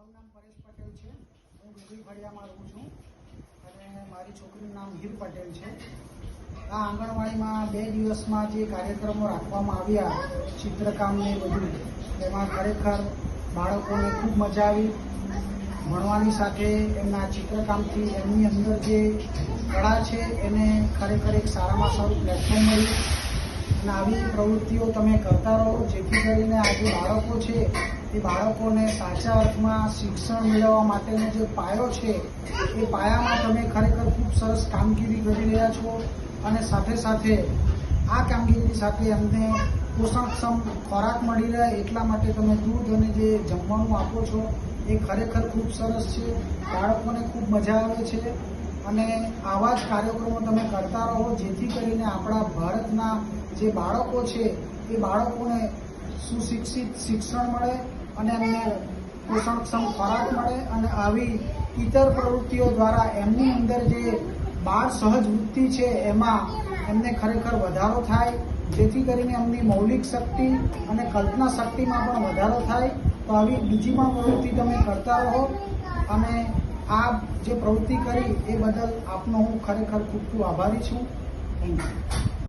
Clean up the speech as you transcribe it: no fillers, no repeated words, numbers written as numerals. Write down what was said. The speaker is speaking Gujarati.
મારું નામ પરેશ પટેલ છે. હું ડુંગરી ફળિયામાં રહું છું અને મારી છોકરીનું નામ હીર પટેલ છે. આ આંગણવાડીમાં 2 દિવસમાં જે કાર્યક્રમો રાખવામાં આવ્યા ચિત્રકામને બધું, તેમાં ખરેખર બાળકોને ખૂબ મજા આવી. ભણવાની સાથે એમના ચિત્રકામથી એમની અંદર જે કળા છે એને ખરેખર એક સારામાં સારું પ્લેટફોર્મ મળ્યું. અને આવી પ્રવૃત્તિઓ તમે કરતા રહો, જેથી કરીને આ જે બાળકો છે એ બાળકોને સાચા અર્થમાં શિક્ષણ મેળવવા માટેનો જે પાયો છે એ પાયામાં તમે ખરેખર ખૂબ સરસ કામગીરી કરી રહ્યા છો. અને સાથે સાથે આ કામગીરી સાથે એમને પોષણક્ષમ ખોરાક મળી રહે એટલા માટે તમે દૂધ અને જે જમવાનું આપો છો એ ખરેખર ખૂબ સરસ છે. બાળકોને ખૂબ મજા આવે છે અને આવા જ કાર્યક્રમો તમે કરતા રહો, જેથી કરીને આપણા ભારતના જે બાળકો છે એ બાળકોને સુશિક્ષિત શિક્ષણ મળે અને એમને પોષણક્ષમ ખોરાક મળે અને આવી ઇતર પ્રવૃત્તિઓ દ્વારા એમની અંદર જે બાળ સહજ વૃત્તિ છે એમાં એમને ખરેખર વધારો થાય, જેથી કરીને એમની મૌલિક શક્તિ અને કલ્પના શક્તિમાં પણ વધારો થાય. તો આવી બીજી પણ પ્રવૃત્તિ તમે કરતા રહો અને આ જે પ્રવૃત્તિ કરી એ બદલ આપનો હું ખરેખર ખૂબ ખૂબ આભારી છું. Thank you.